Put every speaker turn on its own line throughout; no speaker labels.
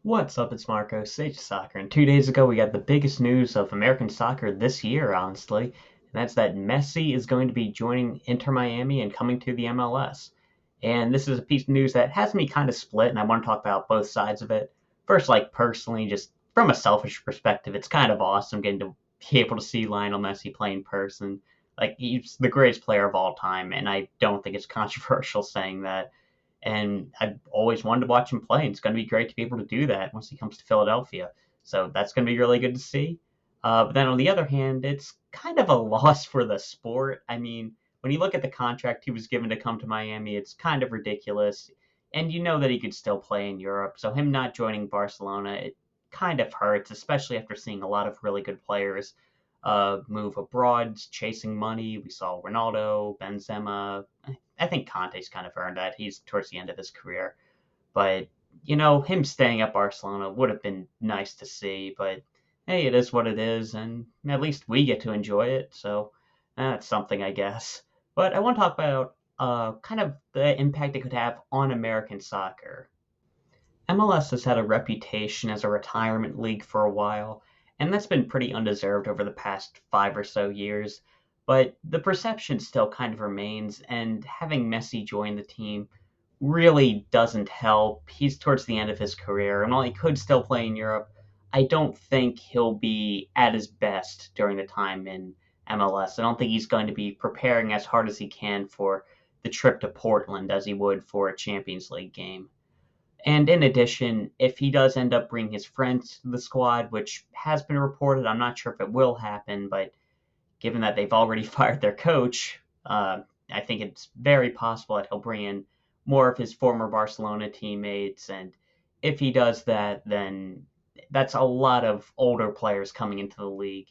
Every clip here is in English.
What's up? It's Marco, Sage Soccer, and 2 days ago we got the biggest news of American soccer this year, honestly, and that's that Messi is going to be joining Inter Miami and coming to the MLS. And this is a piece of news that has me kind of split, and I want to talk about both sides of it. First, like personally, just from a selfish perspective, it's kind of awesome getting to be able to see Lionel Messi play in person. Like, he's the greatest player of all time, and I don't think it's controversial saying that, and I've always wanted to watch him play. And it's going to be great to be able to do that once he comes to Philadelphia. So that's going to be really good to see. But then on the other hand, it's kind of a loss for the sport. I mean, when you look at the contract he was given to come to Miami, it's kind of ridiculous. And you know that he could still play in Europe. So him not joining Barcelona, it kind of hurts, especially after seeing a lot of really good players move abroad, chasing money. We saw Ronaldo, Benzema. I think Conte's kind of earned that. He's towards the end of his career. But, him staying at Barcelona would have been nice to see. But, hey, it is what it is. And at least we get to enjoy it. So that's something, I guess. But I want to talk about kind of the impact it could have on American soccer. MLS has had a reputation as a retirement league for a while, and that's been pretty undeserved over the past 5 or so years. But the perception still kind of remains, and having Messi join the team really doesn't help. He's towards the end of his career, and while he could still play in Europe, I don't think he'll be at his best during the time in MLS. I don't think he's going to be preparing as hard as he can for the trip to Portland as he would for a Champions League game. And in addition, if he does end up bringing his friends to the squad, which has been reported, I'm not sure if it will happen, but given that they've already fired their coach, I think it's very possible that he'll bring in more of his former Barcelona teammates. And if he does that, then that's a lot of older players coming into the league.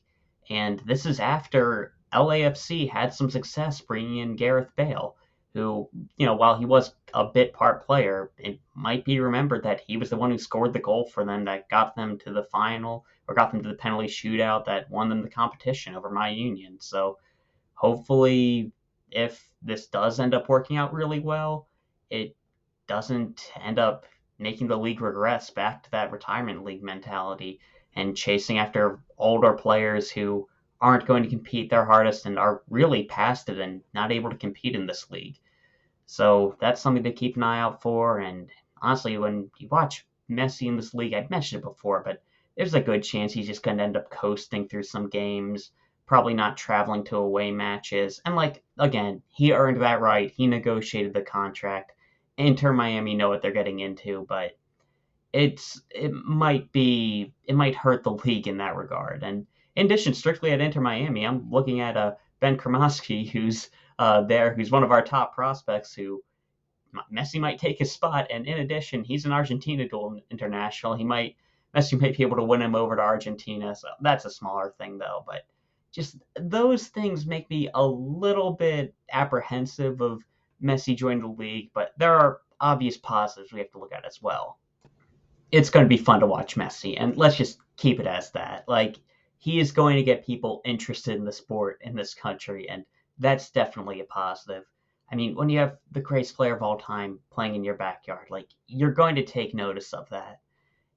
And this is after LAFC had some success bringing in Gareth Bale, who, while he was a bit part player, it might be remembered that he was the one who scored the goal for them that got them to the final or got them to the penalty shootout that won them the competition over my Union. So hopefully, if this does end up working out really well, it doesn't end up making the league regress back to that retirement league mentality and chasing after older players who aren't going to compete their hardest and are really past it and not able to compete in this league. So that's something to keep an eye out for. And honestly, when you watch Messi in this league, I've mentioned it before, but there's a good chance he's just going to end up coasting through some games, probably not traveling to away matches. And like, again, he earned that right. He negotiated the contract. Inter Miami know what they're getting into, but it might hurt the league in that regard. And in addition, strictly at Inter Miami, I'm looking at Ben Kremasky, who's there, who's one of our top prospects, who Messi might take his spot. And in addition, he's an Argentina dual international. Messi might be able to win him over to Argentina. So that's a smaller thing, though. But just those things make me a little bit apprehensive of Messi joining the league. But there are obvious positives we have to look at as well. It's going to be fun to watch Messi, and let's just keep it as that. Like, he is going to get people interested in the sport in this country, and that's definitely a positive. I mean, when you have the greatest player of all time playing in your backyard, like, you're going to take notice of that.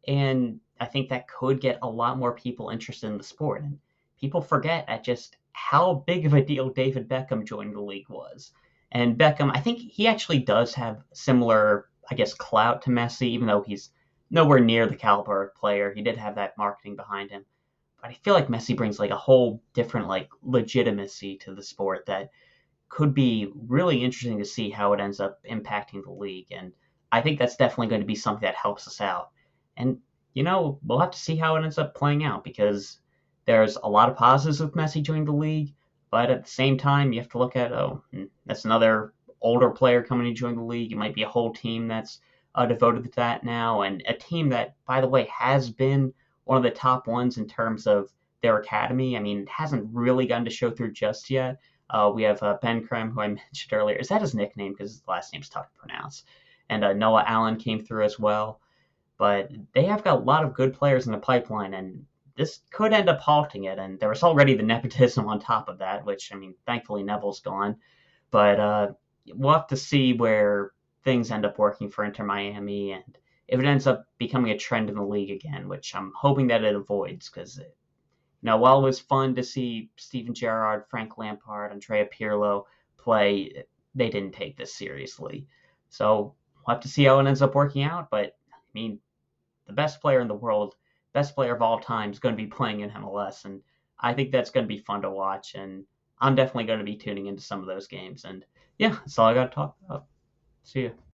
And I think that could get a lot more people interested in the sport. And people forget at just how big of a deal David Beckham joining the league was. And Beckham, I think he actually does have similar, I guess, clout to Messi, even though he's nowhere near the caliber of player. He did have that marketing behind him. But I feel like Messi brings like a whole different like legitimacy to the sport that could be really interesting to see how it ends up impacting the league. And I think that's definitely going to be something that helps us out. And, we'll have to see how it ends up playing out because there's a lot of positives with Messi joining the league. But at the same time, you have to look at, that's another older player coming to join the league. It might be a whole team that's devoted to that now. And a team that, by the way, has been one of the top ones in terms of their academy. I mean, it hasn't really gotten to show through just yet. We have Ben Krem, who I mentioned earlier. Is that his nickname? Because his last name's tough to pronounce. And Noah Allen came through as well. But they have got a lot of good players in the pipeline, and this could end up halting it. And there was already the nepotism on top of that, which, I mean, thankfully Neville's gone. But we'll have to see where things end up working for Inter Miami. And if it ends up becoming a trend in the league again, which I'm hoping that it avoids, because while it was fun to see Steven Gerrard, Frank Lampard, Andrea Pirlo play, they didn't take this seriously. So we'll have to see how it ends up working out. But I mean, the best player in the world, best player of all time, is going to be playing in MLS, and I think that's going to be fun to watch. And I'm definitely going to be tuning into some of those games. And yeah, that's all I got to talk about. See you.